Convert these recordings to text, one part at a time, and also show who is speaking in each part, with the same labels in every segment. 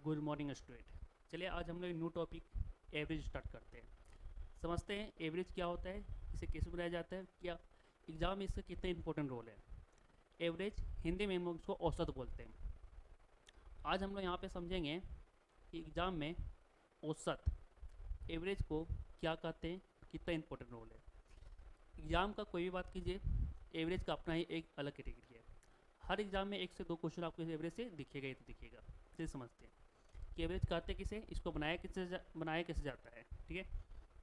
Speaker 1: Good morning student. चलिए आज हम लोग न्यू टॉपिक एवरेज स्टार्ट करते हैं। समझते हैं एवरेज क्या होता है, इसे कैसे बनाया जाता है, क्या एग्जाम में इसका कितना इंपॉर्टेंट रोल है। एवरेज हिंदी में हम लोग इसको औसत बोलते हैं। आज हम लोग यहाँ पे समझेंगे कि एग्जाम में औसत एवरेज को क्या कहते हैं, कितना इंपॉर्टेंट रोल है। एग्जाम का कोई भी बात कीजिए, एवरेज का अपना ही एक अलग कैटेगरी है। हर एग्जाम में 1 से 2 क्वेश्चन आपको एवरेज से दिखेगा ही तो दिखेगा। इसे समझते हैं कि एवरेज कहते किसे, इसको बनाया कैसे जाता है। ठीक है,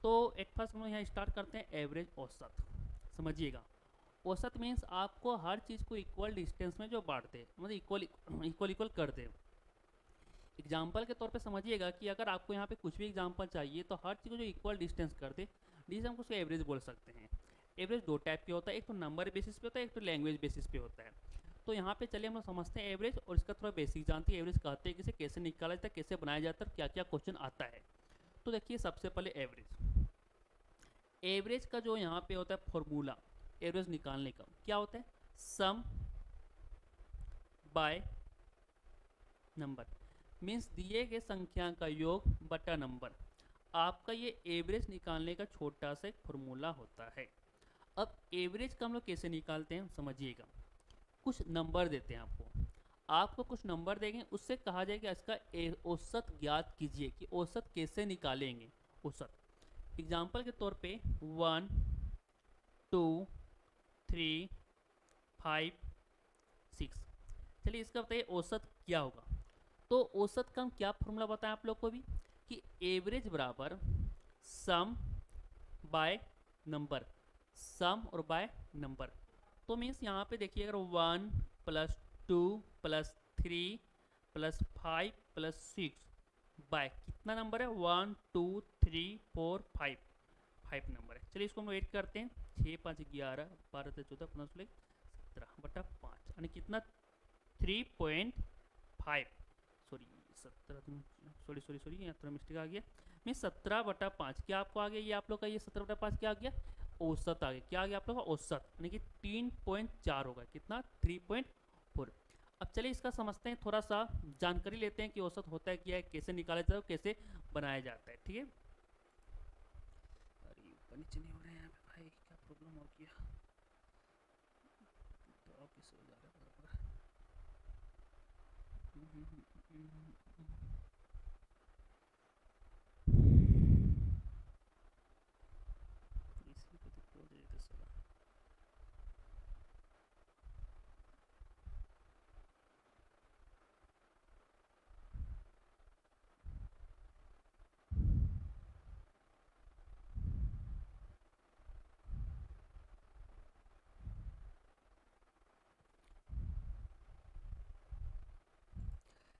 Speaker 1: तो एट फर्स्ट हम लोग यहाँ स्टार्ट करते हैं एवरेज औसत। समझिएगा, औसत मीन्स आपको हर चीज़ को इक्वल डिस्टेंस में जो बांट दे, मतलब इक्वल इक्वल इक्वल कर दे। एग्जाम्पल के तौर पे समझिएगा कि अगर आपको यहाँ पे कुछ भी एग्जाम्पल चाहिए तो हर चीज़ को जो इक्वल डिस्टेंस कर दे, जिसे हम उसको एवरेज बोल सकते हैं। एवरेज दो टाइप के होता है, एक तो नंबर बेसिस पे होता है, एक तो लैंग्वेज बेसिस पे होता है। तो यहाँ पे चलिए हम लोग समझते हैं एवरेज, और इसका थोड़ा बेसिक जानते हैं एवरेज कहते हैं किसे, कैसे निकाला जाता है, कैसे बनाया जाता है, क्या क्या क्वेश्चन आता है। तो देखिए सबसे पहले एवरेज। एवरेज का जो यहाँ पे होता है फॉर्मूला एवरेज निकालने का, क्या होता है, सम बाय नंबर। मीन्स दिए गए संख्या का योग बटा नंबर। आपका ये एवरेज निकालने का छोटा सा एक फॉर्मूला होता है। अब एवरेज का हम लोग कैसे निकालते हैं समझिएगा। कुछ नंबर देते हैं आपको कुछ नंबर देंगे, उससे कहा जाएगा इसका औसत ज्ञात कीजिए कि औसत कैसे निकालेंगे। औसत एग्जाम्पल के तौर पे 1 2 3 5 6। चलिए इसका बताइए औसत क्या होगा। तो औसत का हम क्या फॉर्मूला बताएं आप लोग को भी, कि एवरेज बराबर सम बाय नंबर, सम और बाय नंबर। तो मीन्स यहाँ पे देखिए अगर 1 plus 2 plus 3 plus 5 plus 6 by कितना नंबर है, 1 2 3 4 5, 5 नंबर है। चलिए इसको हम ऐड करते हैं, 6 5 11 12 13 14 15 16 17 बटा 5, यानी कितना 3.5, सॉरी 17, सॉरी सॉरी सॉरी यहाँ थोड़ा मिस्टेक आ गया। मैं 17/5 क्या आपको आ गया, ये आप लोग का ये 17/5 क्या आ गया, औसत आ गया। क्या आ गया आप लोग का औसत, यानी कि 3.4 होगा, कितना 3.4। अब चलिए इसका समझते हैं, थोड़ा सा जानकारी लेते हैं कि औसत होता है क्या है, कैसे निकाला जाता है, कैसे बनाया जाता है। ठीक है, अरे ऊपर नीचे नहीं हो रहे हैं यहाँ पे भाई, क्या प्रॉब्लम हो गया, तो आप किस हो जा रहा है बराबर। इसी को तो खोल देते सला।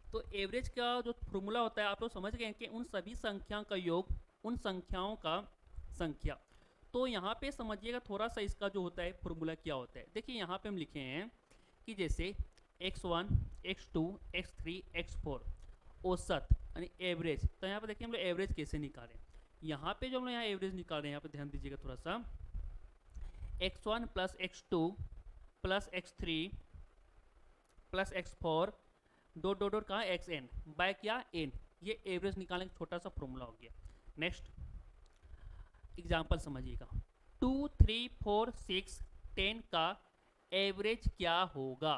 Speaker 1: तो एवरेज का जो फॉर्मूला होता है आप लोग समझ गए कि उन सभी संख्याओं का योग, उन संख्याओं का संख्या। तो यहाँ पे समझिएगा थोड़ा सा इसका जो होता है फॉर्मूला क्या होता है। देखिए यहाँ पे हम लिखे हैं कि जैसे x1 x2 x3 x4 औसत यानी एवरेज। तो यहाँ पे देखिए हम लोग एवरेज कैसे निकालें। यहाँ पे जो हम लोग यहाँ एवरेज निकाल रहे हैं, यहाँ पे ध्यान दीजिएगा थोड़ा सा, x1 plus x2 plus x3 plus x4 dot dot dot कहाँ एक्स एन बाय क्या एन, ये एवरेज निकालने का छोटा सा फॉर्मूला हो गया। नेक्स्ट एग्जांपल समझिएगा, 2 3 4 6 10 का एवरेज क्या होगा।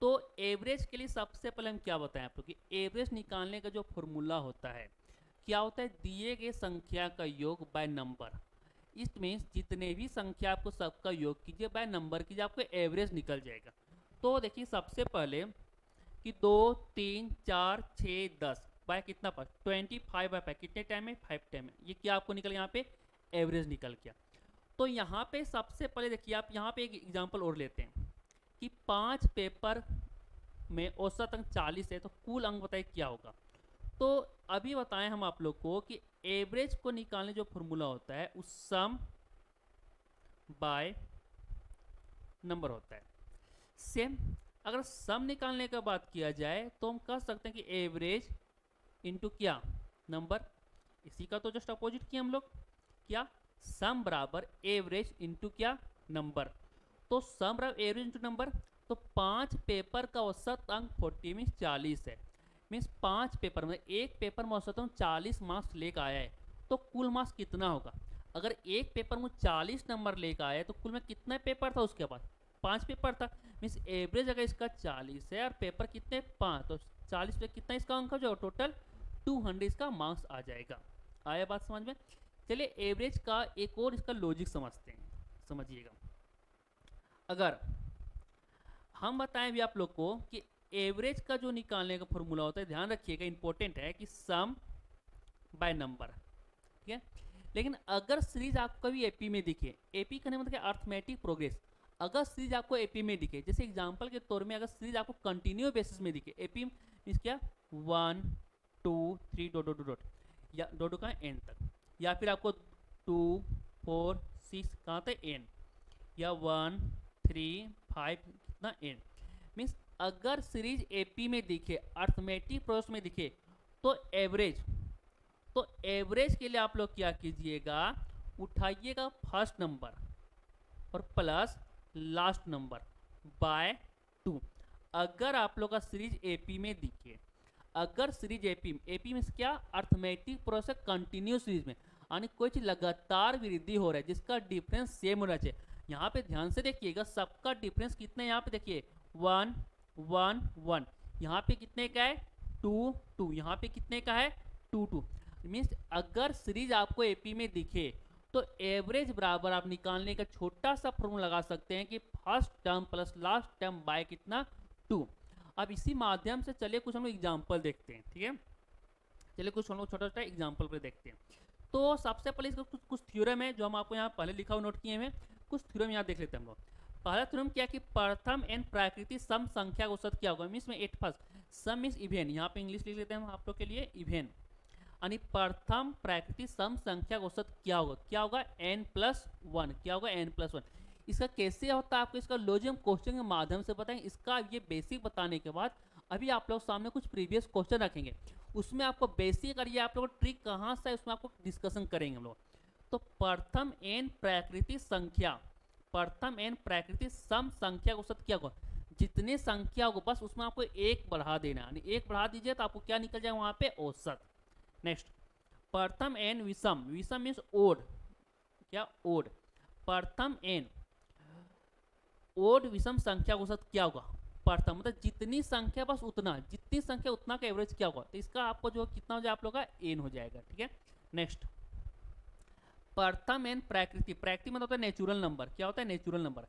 Speaker 1: तो एवरेज के लिए सबसे पहले हम क्या बताएं आप लोग कि एवरेज निकालने का जो फॉर्मूला होता है क्या होता है, दिए गए संख्या का योग बाय नंबर। इट मीन्स जितने भी संख्या आपको सबका योग कीजिए बाय नंबर कीजिए, आपको एवरेज निकल जाएगा। तो देखिए सबसे पहले कि 2 3 4 6 10 बाय कितना पर 25/5 कितने टाइम में, 5 टाइम में, ये क्या आपको निकल यहाँ पे एवरेज निकल गया। तो यहाँ पे सबसे पहले देखिए आप यहाँ पे एक एग्जांपल और लेते हैं कि 5 पेपर में औसत अंक 40 है, तो कुल अंक बताइए क्या होगा। तो अभी बताएं हम आप लोग को कि एवरेज को निकालने जो फॉर्मूला होता है उस सम बाय नंबर होता है। सेम अगर सम निकालने का बात किया जाए तो हम कह सकते हैं कि एवरेज इंटू क्या नंबर, इसी का तो जस्ट अपोजिट किया हम लोग, क्या सम बराबर एवरेज इंटू क्या नंबर। तो सम बराबर एवरेज इंटू नंबर, तो 5 पेपर का औसत अंक 40 में 40 है, मीन्स 5 पेपर में, एक पेपर में औसतन 40 मार्क्स लेकर आया है, तो कुल मार्क्स कितना होगा? अगर एक पेपर में 40 नंबर लेकर आया है तो कुल में कितना पेपर था उसके पास? 5 पेपर था। मीन्स एवरेज अगर इसका 40 है और पेपर कितने 5, तो 40 पे कितना इसका अंक हो जाएगा? टोटल 200 इसका मार्क्स आ जाएगा। आया बात समझ में? चलिए एवरेज का एक और इसका लॉजिक समझते हैं, समझिएगा। अगर हम बताएं भी आप लोग को कि एवरेज का जो निकालने का फॉर्मूला होता है, ध्यान रखिएगा, इंपॉर्टेंट है कि सम बाय नंबर, ठीक है। लेकिन अगर सीरीज आपको भी एपी में दिखे, एपी करने मतलब अर्थमेटिक प्रोग्रेस, अगर सीरीज आपको एपी में दिखे, जैसे एग्जांपल के तौर में अगर सीरीज आपको कंटिन्यू बेसिस में दिखे, एपी मीन्स क्या? 1 2 3 डॉट डॉट डॉट या डॉट का एन तक, या फिर आपको 2 4 6 कहाँ तक एन, या 1 3 5 कितना एन। मीन्स अगर सीरीज एपी में दिखे, अर्थमेटिक प्रोसेस में दिखे, तो एवरेज के लिए आप लोग क्या कीजिएगा? उठाइएगा फर्स्ट नंबर और प्लस लास्ट नंबर बाय 2। अगर आप लोग का सीरीज एपी में दिखे, अगर सीरीज एपी में क्या? अर्थमेटिक प्रोसेस कंटिन्यू सीरीज में, यानी कोई चीज लगातार वृद्धि हो रहा है जिसका डिफरेंस सेम होना चाहिए। यहाँ पे ध्यान से देखिएगा, सबका डिफरेंस कितना है? यहाँ पे देखिए 1 1 1, यहाँ पे कितने का है? 2 2, यहाँ पे कितने का है? 2 2। मीन्स अगर सीरीज आपको एपी में दिखे तो एवरेज बराबर आप निकालने का छोटा सा फॉर्मूला लगा सकते हैं कि first term plus last term by कितना? 2। अब इसी माध्यम से चलिए कुछ हम लोग एग्जाम्पल देखते हैं, ठीक है। चलिए कुछ हम लोग छोटा छोटा एग्जाम्पल पर देखते हैं। तो सबसे पहले इसका कुछ थ्योरम है जो हम आपको यहाँ पहले लिखा हुआ नोट किए हैं, कुछ थ्योरम यहाँ देख लेते हैं हम लोग। पहला थ्योरम क्या कि प्रथम एन प्राकृतिक सम संख्या का औसत क्या होगा? मीन्स में 8 फर्स्ट सम मीन्स इवेन, यहाँ पे इंग्लिश लिख लेते हैं हम आप लोग के लिए, इवेन, यानी प्रथम प्राकृतिक सम संख्या का औसत क्या होगा? क्या होगा? n+1। क्या होगा? n+1। इसका कैसे होता है आपको इसका लॉजिक क्वेश्चन के माध्यम से बताएं। इसका ये बेसिक बताने के बाद अभी आप लोग सामने कुछ प्रीवियस क्वेश्चन रखेंगे, उसमें आपको बेसिक और ये आप लोग ट्रिक कहाँ से उसमें आपको डिस्कशन करेंगे हम लोग। तो प्रथम n प्राकृतिक संख्या, प्रथम n प्राकृतिक सम संख्या का औसत क्या होगा? जितने संख्या होगा बस उसमें आपको एक बढ़ा देना, यानी एक बढ़ा दीजिए तो आपको क्या निकल जाएगा वहां पे? औसत। नेक्स्ट प्रथम एन विषम, विषम मीन्स ओड, क्या? ओड। प्रथम एन ओड विषम संख्या का औसत क्या होगा? प्रथम मतलब जितनी संख्या बस उतना, जितनी संख्या उतना का एवरेज क्या होगा? तो इसका आपको जो कितना हो जाए आप लोग का एन हो जाएगा, ठीक है। नेक्स्ट प्रथम एन प्राकृतिक, प्राकृतिक मतलब होता है नेचुरल नंबर, क्या होता है? Natural number.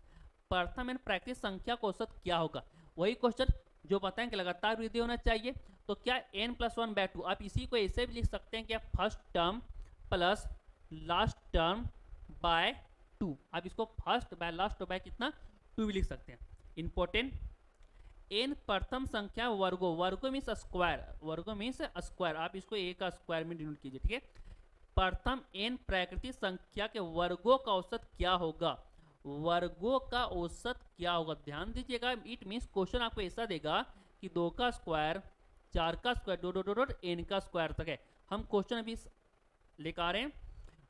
Speaker 1: प्रथम एन प्राकृतिक संख्या का औसत क्या होगा? वही क्वेश्चन जो बताएं कि लगातार वृद्धि होना चाहिए, तो क्या n+1/2। आप इसी को ऐसे भी लिख सकते हैं कि first term plus last term by 2। आप इसको फर्स्ट बाय लास्ट बाय कितना? 2 भी लिख सकते हैं। इंपॉर्टेंट, n प्रथम संख्या वर्गो, वर्गो मीन्स स्क्वायर, वर्गो मीन्स स्क्वायर, आप इसको a का स्क्वायर में डिनोट कीजिए, ठीक है। प्रथम n प्राकृतिक संख्या के वर्गों का औसत क्या होगा? वर्गों का औसत क्या होगा? ध्यान दीजिएगा, इट मीन्स क्वेश्चन आपको ऐसा देगा कि 2 का स्क्वायर, 4 का square, dot dot dot n का स्क्वायर तक है। हम क्वेश्चन अभी लेकर आ रहे हैं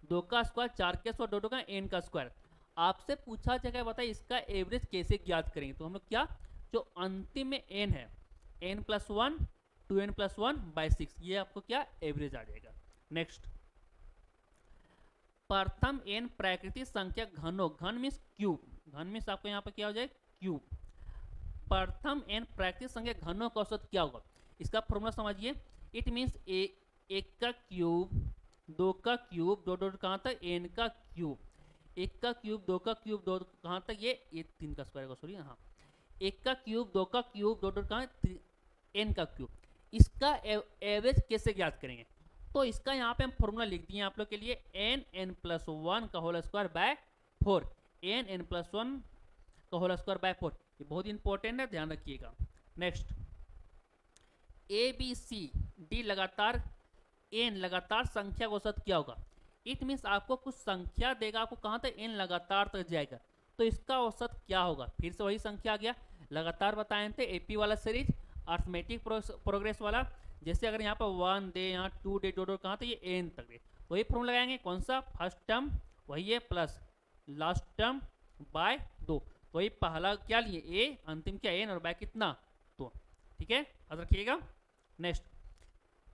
Speaker 1: 2 का स्क्वायर, 4 के स्क्वायर, डॉट का n का स्क्वायर। आपसे पूछा जाएगा बताइए इसका एवरेज कैसे ज्ञात करेंगे? तो हम लोग क्या, जो अंतिम में n है, n+1 2n+1/6, ये आपको क्या एवरेज आ जाएगा। नेक्स्ट प्रथम n प्राकृतिक संख्या घनों, घन मीन्स क्यूब, घन मीन्स आपको यहाँ पर क्या हो जाए? क्यूब। प्रथम n प्राकृतिक संख्या घनों का औसत क्या होगा? इसका फॉर्मूला समझिए, इट मीन्स एक का क्यूब, 2 का क्यूब, डॉट डॉट कहाँ तक? n का क्यूब, 1 का क्यूब, 2 का क्यूब, दो कहाँ तक? ये 3 का स्क्वायर, सॉरी, हाँ, 1 का क्यूब, 2 का क्यूब, डॉट डॉट कहाँ? n का क्यूब। इसका एवरेज कैसे ज्ञात करेंगे? तो इसका यहाँ पे हम फॉर्मूला लिख दिए आप लोग के लिए, n+1 का होल स्क्वायर बाय 4, n+1 का होल स्क्वायर बाय 4। ये बहुत इंपॉर्टेंट है, ध्यान रखिएगा। Next A B C D लगातार n लगातार संख्या का औसत क्या होगा? इट मीन्स आपको कुछ संख्या देगा, आपको कहाँ तक? n लगातार तक जाएगा, तो इसका औसत क्या होगा? फिर से वही संख्या आ गया, लगातार बताए थे एपी वाला सीरीज, अर्थमेटिक प्रोग्रेस वाला। जैसे अगर यहाँ पर 1 दे, यहाँ 2 दे, डॉट कहाँ तक? ये n तक दे, वही फॉर्मूला लगाएंगे, कौन सा? फर्स्ट टर्म वही है प्लस लास्ट टर्म बाय 2। वही पहला क्या लिए? a, अंतिम क्या n, और बाय कितना? 2, ठीक है, याद रखिएगा। नेक्स्ट,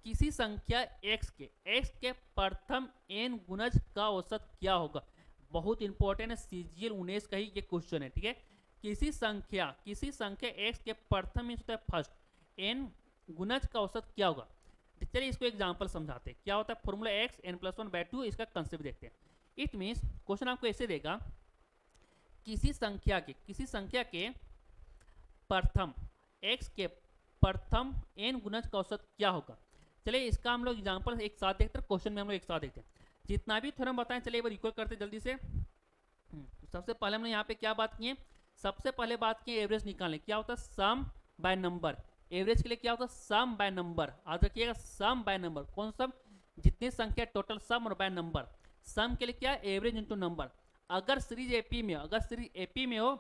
Speaker 1: किसी संख्या x के प्रथम n गुणज का औसत क्या होगा। बहुत इंपॉर्टेंट है, CGL 19 का ही ये क्वेश्चन है, ठीक है। किसी संख्या x के प्रथम मीन्स होता है फर्स्ट, n गुणज का औसत क्या होगा। चलिए इसको एग्जांपल समझाते हैं, क्या होता है फॉर्मूला x n+1/2, इसका कंसेप्ट देखते हैं। इट मीन्स क्वेश्चन आपको ऐसे देगा, किसी संख्या के प्रथम x के प्रथम n गुणज का औसत क्या होगा। चलिए इसका हम लोग एग्जांपल एक साथ देखते हैं, क्वेश्चन में हम लोग एक साथ देखते हैं। जितना भी थ्योरम बताएं, चलिए एक बार इक्वल करते जल्दी से। सबसे पहले हमने यहाँ पे क्या बात की है, सबसे पहले बात की एवरेज निकालने, क्या होता है सम बाय नंबर। एवरेज के लिए क्या होता है सम बाय नंबर, याद रखिएगा सम बाय नंबर। कौन सम, जितनी संख्या टोटल सम और बाय नंबर। सम के लिए क्या एवरेज इंटू नंबर। अगर सीरीज एपी में हो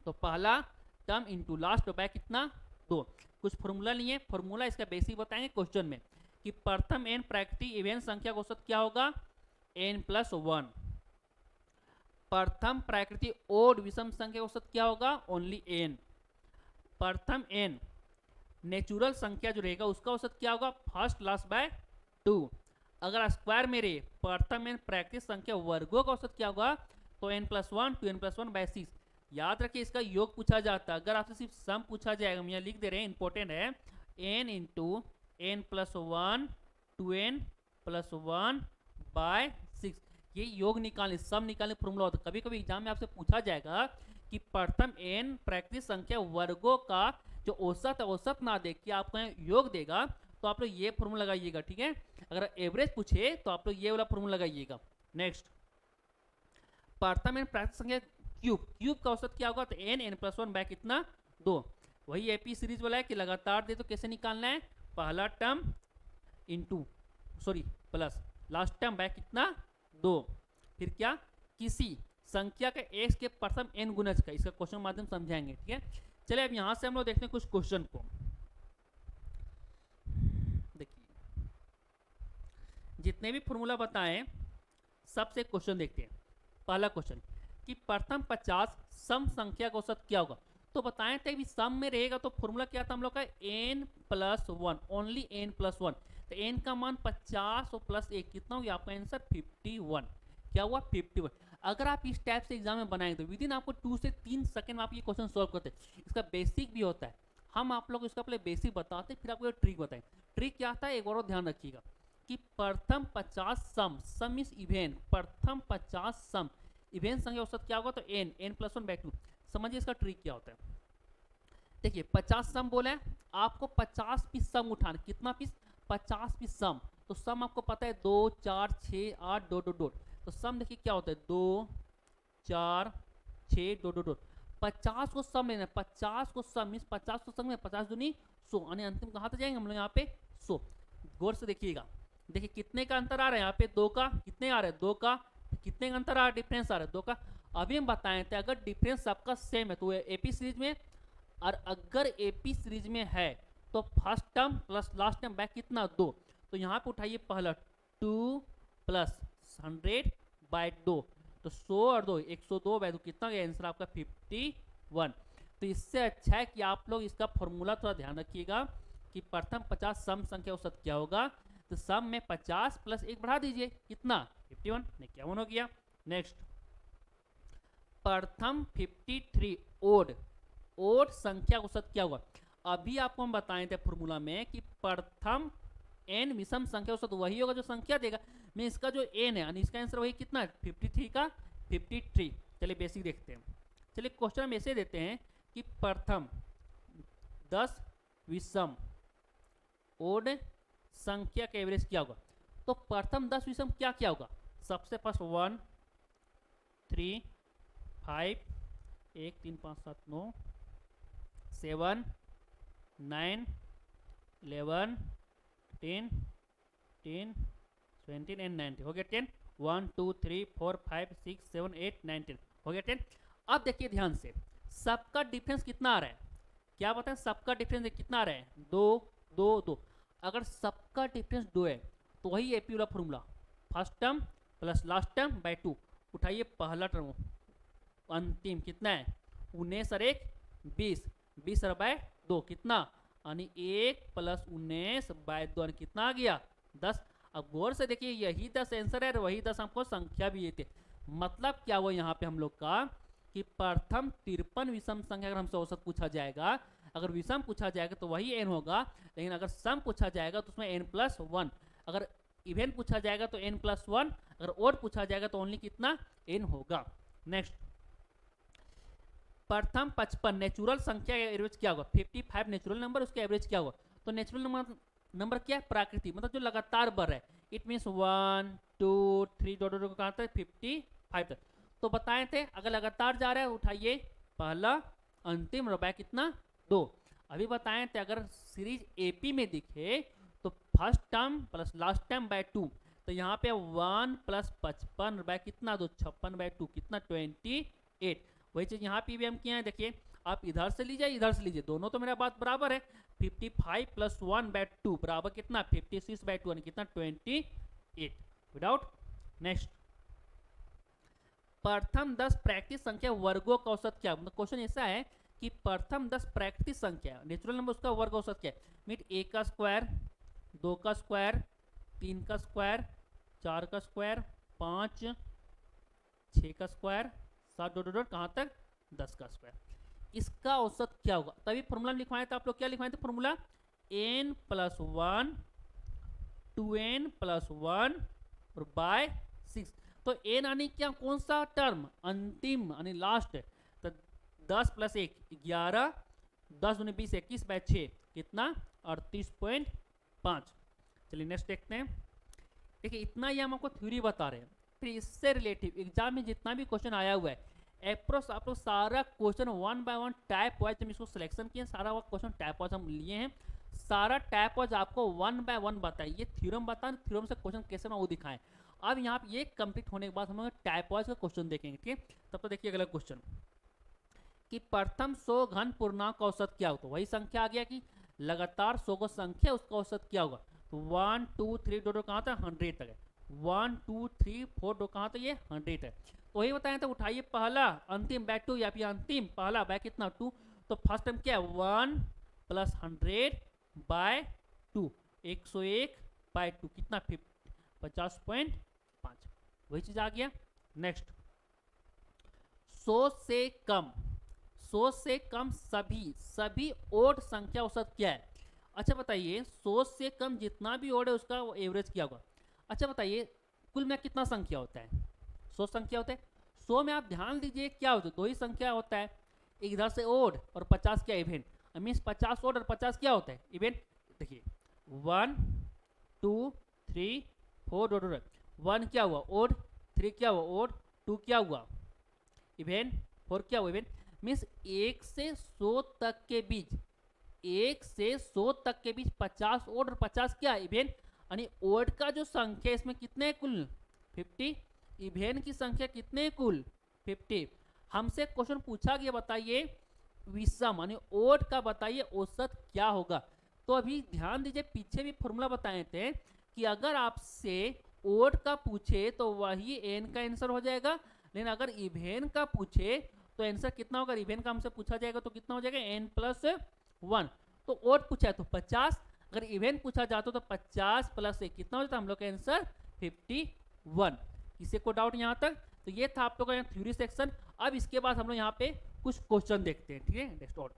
Speaker 1: तो पहला टर्म इंटू लास्ट बाय कितना 2। कुछ फॉर्मूला नहीं है, फॉर्मूला इसका बेसिक बताएंगे क्वेश्चन में कि प्रथम n प्राकृतिक इवेंट संख्या का औसत क्या होगा n+1। प्रथम प्राकृतिक ओड विषम संख्या का औसत क्या होगा ओनली n। प्रथम n नेचुरल संख्या जो रहेगा उसका औसत क्या होगा फर्स्ट लास्ट बाय 2। अगर स्क्वायर में रहे प्रथम n प्राकृतिक संख्या वर्गों का औसत क्या होगा तो n+1 to n+1/6। याद रखिए इसका योग पूछा जाता है, अगर आपसे सिर्फ सम पूछा जाएगा, हम यहाँ लिख दे रहे हैं, इंपॉर्टेंट है, n into n+1 to n+1/6। ये योग निकालने सम निकालने फॉर्मूला होता है। कभी कभी एग्जाम में आपसे पूछा जाएगा कि प्रथम n प्राकृतिक संख्या वर्गों का जो औसत है, औसत ना दे के आपको योग देगा, तो आप लोग ये फॉर्मूला लगाइएगा, ठीक है। अगर एवरेज पूछे तो आप लोग ये वाला फॉर्मूला लगाइएगा। नेक्स्ट, प्रथम n प्राकृतिक संख्या क्यूब का औसत क्या होगा तो n+1 बाय कितना 2। वही एपी सीरीज वाला है कि लगातार दे तो कैसे निकालना है, पहला term into plus last term by कितना 2। फिर क्या, किसी संख्या के x के प्रथम n गुणज का, इसका क्वेश्चन माध्यम समझाएंगे, ठीक है। चलिए अब यहां से हम लोग देखते हैं कुछ क्वेश्चन को। देखिए जितने भी फॉर्मूला बताएं सबसे क्वेश्चन देखते हैं। पहला क्वेश्चन कि प्रथम 50 सम संख्या का औसत क्या होगा। तो बताएं थे कि सम में रहेगा तो फॉर्मूला क्या था हम लोग का n+1, ओनली n+1। तो n का मान 50 और प्लस 1 कितना हो गया आपका आंसर 51। क्या हुआ 51। अगर आप इस टाइप से एग्जाम में बनाएंगे तो विद इन आपको 2 से 3 सेकंड में आप ये क्वेश्चन सॉल्व करते हैं। इसका बेसिक भी होता है, हम आप लोग इसका पहले बेसिक बताते फिर आपको ट्रिक बताएं। ट्रिक क्या था एक बार ध्यान रखिएगा कि प्रथम 50 सम इज इवेंट, प्रथम 50 सम इवेंट संख्या औसत क्या होगा तो n+1/2। समझिए इसका ट्रिक क्या होता है। देखिए 50 सम बोला है, आपको 50 पीस सम उठाना, कितना पीस 50 पीस सम। तो सम आपको पता है 2 4 6 8 2 2 2। तो सम देखिए क्या होता है 2 4 6 2 2 2। 50 को सम लेना है, 50 को सम मीन्स 50 को सम में 50 दूनी 100, यानी अंतिम कहाँ तक जाएंगे हम लोग यहाँ पे 100। गौर से देखिएगा, देखिए कितने का अंतर आ रहा है यहाँ पे 2 का, कितने आ रहे हैं 2 का, कितने का अंतर आ रहा है डिफरेंस आ रहा है 2 का। अभी हम बताए थे अगर डिफरेंस सबका सेम है तो एपी सीरीज में, और अगर एपी सीरीज में है तो first term plus last term back कितना 2। तो यहाँ पे उठाइए पहला 2 प्लस 100/2, तो 100 और 2 102/2 कितना गया आंसर आपका 51। तो इससे अच्छा है कि आप लोग इसका फॉर्मूला थोड़ा ध्यान रखिएगा कि प्रथम 50 सम संख्या औसत क्या होगा। तो सम में 50 प्लस 1 बढ़ा दीजिए कितना 51, नहीं क्या हो गया। नेक्स्ट, प्रथम 53 ओड संख्या औसत क्या होगा। अभी आपको हम बताए थे फॉर्मूला में कि प्रथम n विषम संख्या औसत वही होगा जो संख्या देगा, मैं इसका जो n है यानी इसका आंसर वही कितना 53 का 53। चलिए बेसिक देखते हैं। चलिए क्वेश्चन हम ऐसे देते हैं कि प्रथम 10 विषम ओड संख्या का एवरेज क्या होगा। तो प्रथम 10 विषम क्या क्या होगा, सबसे फर्स्ट 1 3 5 1 3 5 7 9 7 9 11 10 10 17 एंड 19 हो गया 10। 1 2 3 4 5 6 7 8 9 10 हो गया 10। अब देखिए ध्यान से सबका डिफरेंस कितना आ रहा है, क्या बताएं सबका डिफरेंस कितना आ रहा है 2 2 2। अगर सबका डिफरेंस 2 है तो वही एपी वाला formula first term plus last term by 2। उठाइए पहला टर्म अंतिम कितना है 19 और 1 20, 20 और बाय 2 कितना यानी 1 + 19/2 कितना आ गया 10। अब गौर से देखिए यही 10 आंसर है और वही 10 हमको संख्या भी देते। मतलब क्या हुआ यहाँ पे हम लोग का कि प्रथम 53 विषम संख्या अगर हमसे औसत पूछा जाएगा, अगर विषम पूछा जाएगा तो वही n होगा, लेकिन अगर सम पूछा जाएगा तो उसमें n+1, अगर इवेन पूछा जाएगा तो n+1, अगर ओड पूछा जाएगा तो ओनली कितना n होगा। नेक्स्ट, प्रथम 55 नेचुरल संख्या का एवरेज क्या होगा, 55 नेचुरल नंबर, उसका एवरेज क्या होगा। तो नेचुरल नंबर क्या है, प्राकृतिक, मतलब जो लगातार बढ़ रहा है। इट मीन्स 1 2 3 डॉट कहाँ तक 55 तक। तो बताए थे अगर लगातार जा रहा है उठाइए पहला अंतिम रुपया कितना 2। अभी बताए थे अगर सीरीज एपी में दिखे तो first term plus last term by 2, तो यहाँ पे 1 + 55 बाय कितना 2 56/2 कितना 28। वही चीज यहाँ पे भी हम किए हैं, देखिए आप इधर से लीजिए इधर से लीजिए, दोनों तो मेरा बात बराबर है। 55 + 1/2 बराबर कितना 56/2 यानी कितना 28 विदाउट। नेक्स्ट, प्रथम 10 प्राकृतिक संख्या वर्गों का औसत क्या, मतलब क्वेश्चन ऐसा है कि प्रथम 10 प्राकृतिक संख्या नेचुरल नंबर उसका वर्ग औसत क्या है। मीट 1 का स्क्वायर 2 का स्क्वायर 3 का स्क्वायर 4 का स्क्वायर 5 6 का स्क्वायर 7 डॉट कहाँ तक 10 का स्क्वायर। इसका औसत क्या होगा, तभी फॉर्मूला लिखवाए थे आप लोग, क्या लिखवाए थे फॉर्मूला n+1 2n + 1 और बाय 6। तो n यानी क्या कौन सा टर्म अंतिम यानी लास्ट है, तो 10 + 1 11 10 दूनी 20 21/6 कितना 38.5। चलिए नेक्स्ट देखते हैं। देखिए इतना ही हम आपको थ्योरी बता रहे हैं, फिर इससे रिलेटिव एग्जाम में जितना भी क्वेश्चन आया हुआ है अप्रोक्स आप लोग सारा क्वेश्चन 1 बाय 1 टाइप वाइज हम इसको सिलेक्शन किए, सारा क्वेश्चन टाइप वाइज हम लिए हैं, सारा टाइप वाइज आपको 1 बाय 1 बताइए, ये थ्योरम बताएं, थ्योरम से क्वेश्चन कैसे ना वो दिखाएं। अब यहाँ पे ये कंप्लीट होने के बाद हम टाइप वाइज का क्वेश्चन देखेंगे, ठीक है। तब तो देखिए अगला क्वेश्चन कि प्रथम 100 घन पूर्णांक का औसत क्या होगा, तो वही संख्या आ गया कि लगातार 100 को संख्या उसका औसत क्या होगा। तो 1 2 3 डॉट कहाँ तक 100 तक है, 1 2 3 4 डॉट कहाँ तक ये 100 है। तो वही बताया था, उठाइए पहला अंतिम बाय 2 या फिर अंतिम पहला बाय कितना 2। तो फर्स्ट टाइम क्या है 1 + 100/2 101/2 कितना 50.5, वही चीज आ गया। नेक्स्ट, 100 से कम सभी ओड संख्या औसत क्या है। अच्छा बताइए 100 से कम जितना भी ओड है उसका एवरेज क्या होगा। अच्छा बताइए कुल में कितना संख्या होता है 100 संख्या होता है। 100 में आप ध्यान दीजिए क्या होता है, दो ही संख्या होता है, एक इधर से ओड और 50 क्या इवेंट, मीन्स 50 ओड और 50 क्या होता है इवेंट। देखिए 1 2 3 4 डॉट 1 क्या हुआ ओड, 3 क्या हुआ ओड, 2 क्या हुआ इवेंट, 4 क्या हुआ इवेंट। मीन्स 1 से 100 तक के बीच 1 से 100 तक के बीच 50 ओड और 50 क्या इवेंट, यानी ओड का जो संख्या इसमें कितने कुल 50, इवेंट की संख्या कितने कुल 50। हमसे क्वेश्चन पूछा गया बताइए विषम यानी ओड का बताइए औसत क्या होगा। तो अभी ध्यान दीजिए पीछे भी फॉर्मूला बताए थे कि अगर आपसे ओड का पूछे तो वही एन का आंसर हो जाएगा, लेकिन अगर इवेंट का पूछे तो आंसर कितना होगा, इवेंट का हमसे पूछा जाएगा तो कितना हो जाएगा n+1। तो ओड पूछा है तो 50, अगर इवेंट पूछा जाता तो 50 + 1 कितना हो जाता हम लोग का आंसर 51। किसी को डाउट यहाँ तक। तो ये था आप लोग का थ्योरी सेक्शन। अब इसके बाद हम लोग यहाँ पे कुछ क्वेश्चन देखते हैं, ठीक है। नेक्स्ट और